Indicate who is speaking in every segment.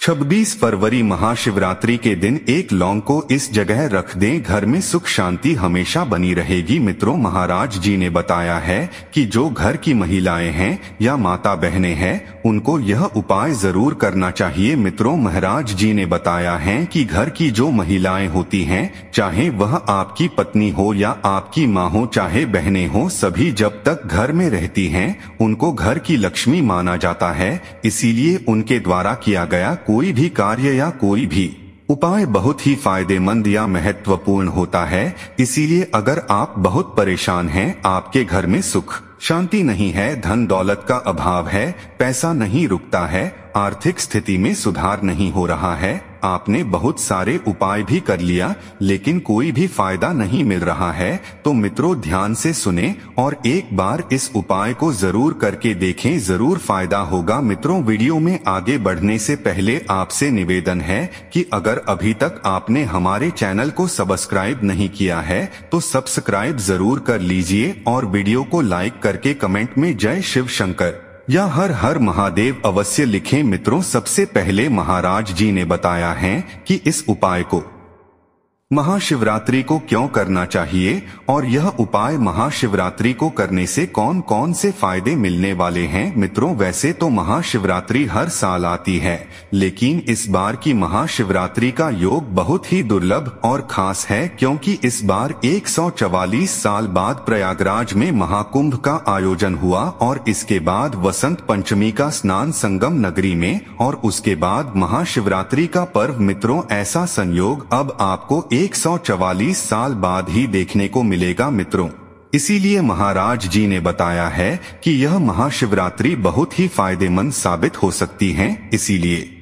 Speaker 1: 26 फरवरी महाशिवरात्रि के दिन एक लौंग को इस जगह रख दें, घर में सुख शांति हमेशा बनी रहेगी। मित्रों, महाराज जी ने बताया है कि जो घर की महिलाएं हैं या माता बहनें हैं उनको यह उपाय जरूर करना चाहिए। मित्रों, महाराज जी ने बताया है कि घर की जो महिलाएं होती हैं, चाहे वह आपकी पत्नी हो या आपकी माँ हो, चाहे बहनें हो, सभी जब तक घर में रहती हैं उनको घर की लक्ष्मी माना जाता है। इसीलिए उनके द्वारा किया गया कोई भी कार्य या कोई भी उपाय बहुत ही फायदेमंद या महत्वपूर्ण होता है। इसीलिए अगर आप बहुत परेशान हैं, आपके घर में सुख शांति नहीं है, धन दौलत का अभाव है, पैसा नहीं रुकता है, आर्थिक स्थिति में सुधार नहीं हो रहा है, आपने बहुत सारे उपाय भी कर लिया लेकिन कोई भी फायदा नहीं मिल रहा है, तो मित्रों ध्यान से सुने और एक बार इस उपाय को जरूर करके देखें, जरूर फायदा होगा। मित्रों, वीडियो में आगे बढ़ने से पहले आपसे निवेदन है कि अगर अभी तक आपने हमारे चैनल को सब्सक्राइब नहीं किया है तो सब्सक्राइब जरूर कर लीजिए और वीडियो को लाइक करके कमेंट में जय शिव शंकर या हर हर महादेव अवश्य लिखें। मित्रों, सबसे पहले महाराज जी ने बताया है कि इस उपाय को महाशिवरात्रि को क्यों करना चाहिए और यह उपाय महाशिवरात्रि को करने से कौन कौन से फायदे मिलने वाले हैं। मित्रों, वैसे तो महाशिवरात्रि हर साल आती है लेकिन इस बार की महाशिवरात्रि का योग बहुत ही दुर्लभ और खास है, क्योंकि इस बार 144 साल बाद प्रयागराज में महाकुंभ का आयोजन हुआ और इसके बाद वसंत पंचमी का स्नान संगम नगरी में और उसके बाद महाशिवरात्रि का पर्व। मित्रों, ऐसा संयोग अब आपको 144 साल बाद ही देखने को मिलेगा। मित्रों, इसीलिए महाराज जी ने बताया है कि यह महाशिवरात्रि बहुत ही फायदेमंद साबित हो सकती है। इसीलिए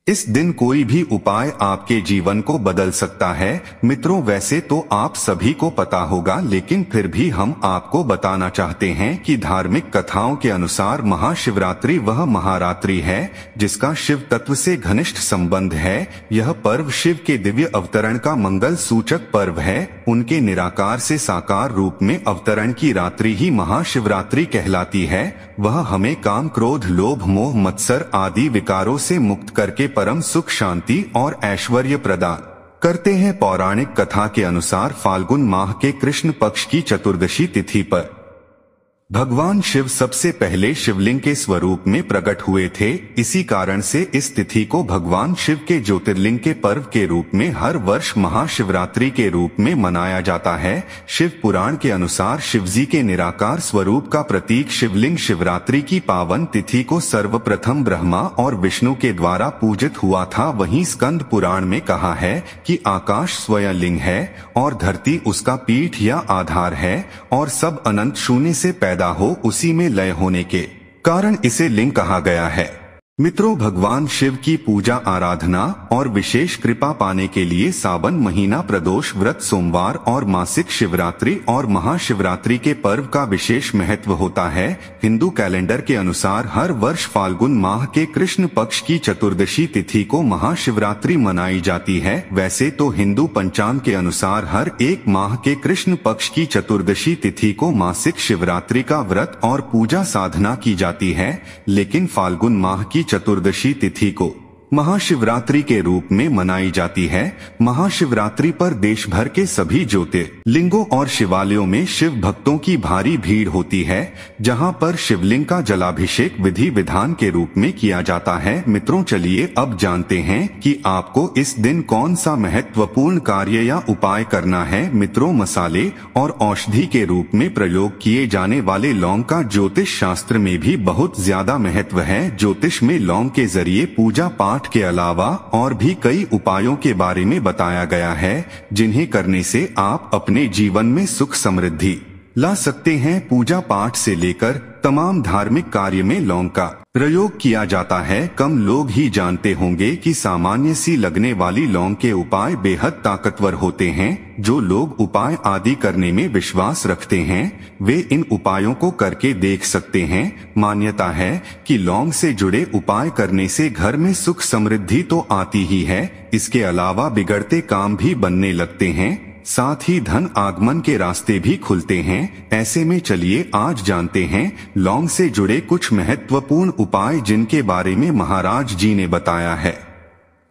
Speaker 1: इस दिन कोई भी उपाय आपके जीवन को बदल सकता है। मित्रों, वैसे तो आप सभी को पता होगा लेकिन फिर भी हम आपको बताना चाहते हैं कि धार्मिक कथाओं के अनुसार महाशिवरात्रि वह महारात्रि है जिसका शिव तत्व से घनिष्ठ संबंध है। यह पर्व शिव के दिव्य अवतरण का मंगल सूचक पर्व है। उनके निराकार से साकार रूप में अवतरण की रात्रि ही महाशिवरात्रि कहलाती है। वह हमें काम, क्रोध, लोभ, मोह, मत्सर आदि विकारों से मुक्त करके परम सुख, शांति और ऐश्वर्य प्रदान करते हैं। पौराणिक कथा के अनुसार फाल्गुन माह के कृष्ण पक्ष की चतुर्दशी तिथि पर भगवान शिव सबसे पहले शिवलिंग के स्वरूप में प्रकट हुए थे। इसी कारण से इस तिथि को भगवान शिव के ज्योतिर्लिंग के पर्व के रूप में हर वर्ष महाशिवरात्रि के रूप में मनाया जाता है। शिव पुराण के अनुसार शिवजी के निराकार स्वरूप का प्रतीक शिवलिंग शिवरात्रि की पावन तिथि को सर्वप्रथम ब्रह्मा और विष्णु के द्वारा पूजित हुआ था। वहीं स्कंद पुराण में कहा है कि आकाश स्वयं लिंग है और धरती उसका पीठ या आधार है और सब अनंत शून्य से पैदा हो, उसी में लय होने के कारण इसे लिंग कहा गया है। मित्रों, भगवान शिव की पूजा आराधना और विशेष कृपा पाने के लिए सावन महीना प्रदोष व्रत, सोमवार और मासिक शिवरात्रि और महाशिवरात्रि के पर्व का विशेष महत्व होता है। हिंदू कैलेंडर के अनुसार हर वर्ष फाल्गुन माह के कृष्ण पक्ष की चतुर्दशी तिथि को महाशिवरात्रि मनाई जाती है। वैसे तो हिंदू पंचांग के अनुसार हर एक माह के कृष्ण पक्ष की चतुर्दशी तिथि को मासिक शिवरात्रि का व्रत और पूजा साधना की जाती है, लेकिन फाल्गुन माह की चतुर्दशी तिथि को महाशिवरात्रि के रूप में मनाई जाती है। महाशिवरात्रि पर देश भर के सभी ज्योतिर्लिंगों और शिवालयों में शिव भक्तों की भारी भीड़ होती है, जहां पर शिवलिंग का जलाभिषेक विधि विधान के रूप में किया जाता है। मित्रों, चलिए अब जानते हैं कि आपको इस दिन कौन सा महत्वपूर्ण कार्य या उपाय करना है। मित्रों, मसाले और औषधि के रूप में प्रयोग किए जाने वाले लौंग का ज्योतिष शास्त्र में भी बहुत ज्यादा महत्व है। ज्योतिष में लौंग के जरिए पूजा पाठ के अलावा और भी कई उपायों के बारे में बताया गया है, जिन्हें करने से आप अपने जीवन में सुख समृद्धि ला सकते हैं। पूजा पाठ से लेकर तमाम धार्मिक कार्य में लौंग का प्रयोग किया जाता है। कम लोग ही जानते होंगे कि सामान्य सी लगने वाली लौंग के उपाय बेहद ताकतवर होते हैं। जो लोग उपाय आदि करने में विश्वास रखते हैं वे इन उपायों को करके देख सकते हैं। मान्यता है कि लौंग से जुड़े उपाय करने से घर में सुख समृद्धि तो आती ही है, इसके अलावा बिगड़ते काम भी बनने लगते हैं। साथ ही धन आगमन के रास्ते भी खुलते हैं। ऐसे में चलिए आज जानते हैं लौंग से जुड़े कुछ महत्वपूर्ण उपाय जिनके बारे में महाराज जी ने बताया है।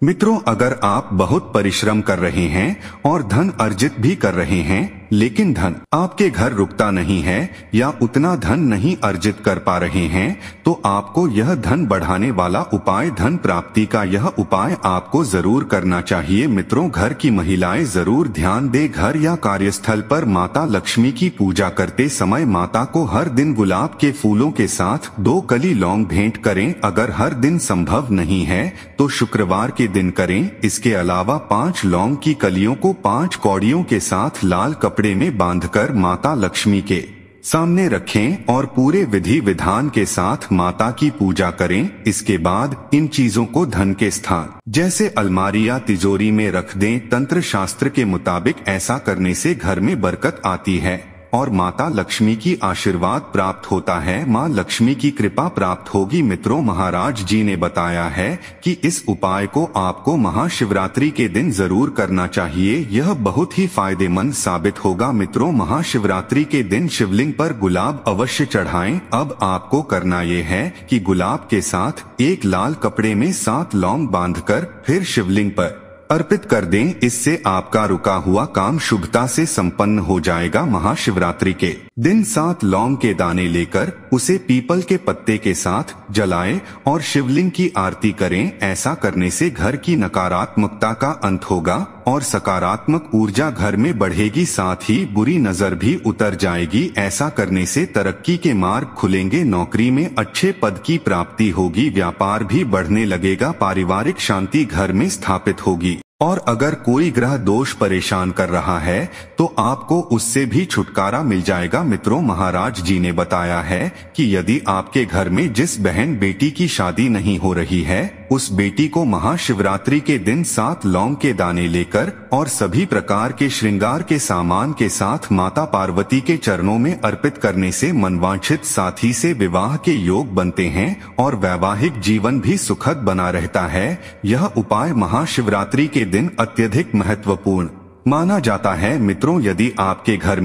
Speaker 1: मित्रों, अगर आप बहुत परिश्रम कर रहे हैं और धन अर्जित भी कर रहे हैं, लेकिन धन आपके घर रुकता नहीं है या उतना धन नहीं अर्जित कर पा रहे हैं, तो आपको यह धन बढ़ाने वाला उपाय, धन प्राप्ति का यह उपाय आपको जरूर करना चाहिए। मित्रों, घर की महिलाएं जरूर ध्यान दें। घर या कार्यस्थल पर माता लक्ष्मी की पूजा करते समय माता को हर दिन गुलाब के फूलों के साथ 2 कली लौंग भेंट करें। अगर हर दिन संभव नहीं है तो शुक्रवार के दिन करें। इसके अलावा 5 लौंग की कलियों को 5 कौड़ियों के साथ लाल कपड़े में बांधकर माता लक्ष्मी के सामने रखें और पूरे विधि विधान के साथ माता की पूजा करें। इसके बाद इन चीजों को धन के स्थान जैसे अलमारी या तिजोरी में रख दें। तंत्र शास्त्र के मुताबिक ऐसा करने से घर में बरकत आती है और माता लक्ष्मी की आशीर्वाद प्राप्त होता है। माँ लक्ष्मी की कृपा प्राप्त होगी। मित्रों, महाराज जी ने बताया है कि इस उपाय को आपको महाशिवरात्रि के दिन जरूर करना चाहिए। यह बहुत ही फायदेमंद साबित होगा। मित्रों, महाशिवरात्रि के दिन शिवलिंग पर गुलाब अवश्य चढ़ाएं। अब आपको करना ये है कि गुलाब के साथ एक लाल कपड़े में 7 लौंग बांधकर फिर शिवलिंग पर अर्पित कर दें। इससे आपका रुका हुआ काम शुभता से संपन्न हो जाएगा। महाशिवरात्रि के दिन 7 लौंग के दाने लेकर उसे पीपल के पत्ते के साथ जलाएं और शिवलिंग की आरती करें। ऐसा करने से घर की नकारात्मकता का अंत होगा और सकारात्मक ऊर्जा घर में बढ़ेगी। साथ ही बुरी नजर भी उतर जाएगी। ऐसा करने से तरक्की के मार्ग खुलेंगे। नौकरी में अच्छे पद की प्राप्ति होगी। व्यापार भी बढ़ने लगेगा। पारिवारिक शांति घर में स्थापित होगी। और अगर कोई ग्रह दोष परेशान कर रहा है तो आपको उससे भी छुटकारा मिल जाएगा। मित्रों, महाराज जी ने बताया है कि यदि आपके घर में जिस बहन बेटी की शादी नहीं हो रही है, उस बेटी को महाशिवरात्रि के दिन 7 लौंग के दाने लेकर और सभी प्रकार के श्रृंगार के सामान के साथ माता पार्वती के चरणों में अर्पित करने से मनवांछित साथी से विवाह के योग बनते हैं और वैवाहिक जीवन भी सुखद बना रहता है। यह उपाय महाशिवरात्रि के दिन अत्यधिक महत्वपूर्ण माना जाता है। मित्रों, यदि आपके घर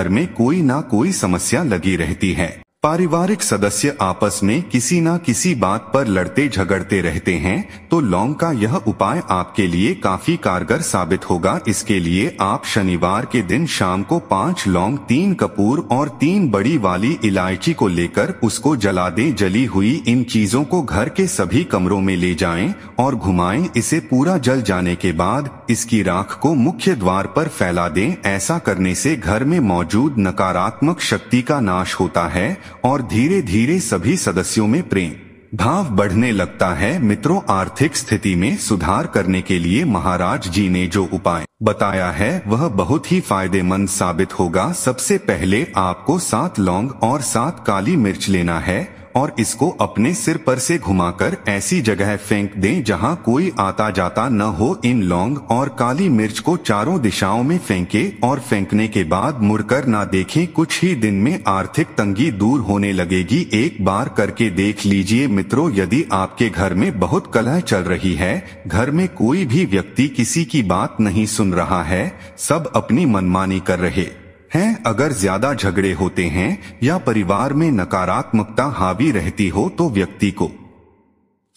Speaker 1: में कोई ना कोई समस्या लगी रहती है, पारिवारिक सदस्य आपस में किसी न किसी बात पर लड़ते झगड़ते रहते हैं, तो लौंग का यह उपाय आपके लिए काफी कारगर साबित होगा। इसके लिए आप शनिवार के दिन शाम को 5 लौंग, 3 कपूर और 3 बड़ी वाली इलायची को लेकर उसको जला दें। जली हुई इन चीजों को घर के सभी कमरों में ले जाएं और घुमाएं। इसे पूरा जल जाने के बाद इसकी राख को मुख्य द्वार पर फैला दें। ऐसा करने से घर में मौजूद नकारात्मक शक्ति का नाश होता है और धीरे धीरे सभी सदस्यों में प्रेम भाव बढ़ने लगता है। मित्रों, आर्थिक स्थिति में सुधार करने के लिए महाराज जी ने जो उपाय बताया है वह बहुत ही फायदेमंद साबित होगा। सबसे पहले आपको 7 लौंग और 7 काली मिर्च लेना है और इसको अपने सिर पर से घुमाकर ऐसी जगह फेंक दें जहां कोई आता जाता न हो। इन लौंग और काली मिर्च को चारों दिशाओं में फेंकें और फेंकने के बाद मुड़कर ना देखें। कुछ ही दिन में आर्थिक तंगी दूर होने लगेगी। एक बार करके देख लीजिए। मित्रों, यदि आपके घर में बहुत कलह चल रही है, घर में कोई भी व्यक्ति किसी की बात नहीं सुन रहा है, सब अपनी मनमानी कर रहे हैं, अगर ज्यादा झगड़े होते हैं या परिवार में नकारात्मकता हावी रहती हो, तो व्यक्ति को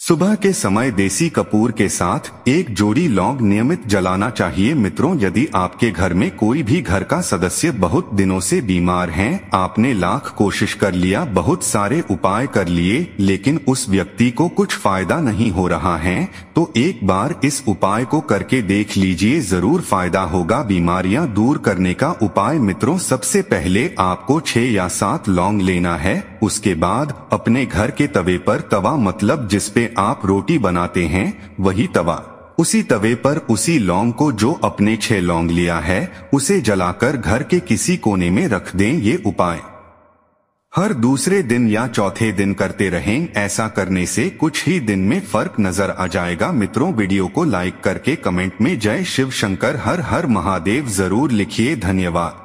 Speaker 1: सुबह के समय देसी कपूर के साथ एक जोड़ी लौंग नियमित जलाना चाहिए। मित्रों, यदि आपके घर में कोई भी घर का सदस्य बहुत दिनों से बीमार हैं, आपने लाख कोशिश कर लिया, बहुत सारे उपाय कर लिए, लेकिन उस व्यक्ति को कुछ फायदा नहीं हो रहा है, तो एक बार इस उपाय को करके देख लीजिए, जरूर फायदा होगा। बीमारियां दूर करने का उपाय। मित्रों, सबसे पहले आपको 6 या 7 लौंग लेना है। उसके बाद अपने घर के तवे पर, तवा मतलब जिसपे आप रोटी बनाते हैं वही तवा, उसी तवे पर उसी लौंग को जो अपने 6 लौंग लिया है उसे जलाकर घर के किसी कोने में रख दें। ये उपाय हर दूसरे दिन या चौथे दिन करते रहें। ऐसा करने से कुछ ही दिन में फर्क नजर आ जाएगा। मित्रों, वीडियो को लाइक करके कमेंट में जय शिव शंकर हर हर महादेव जरूर लिखिए। धन्यवाद।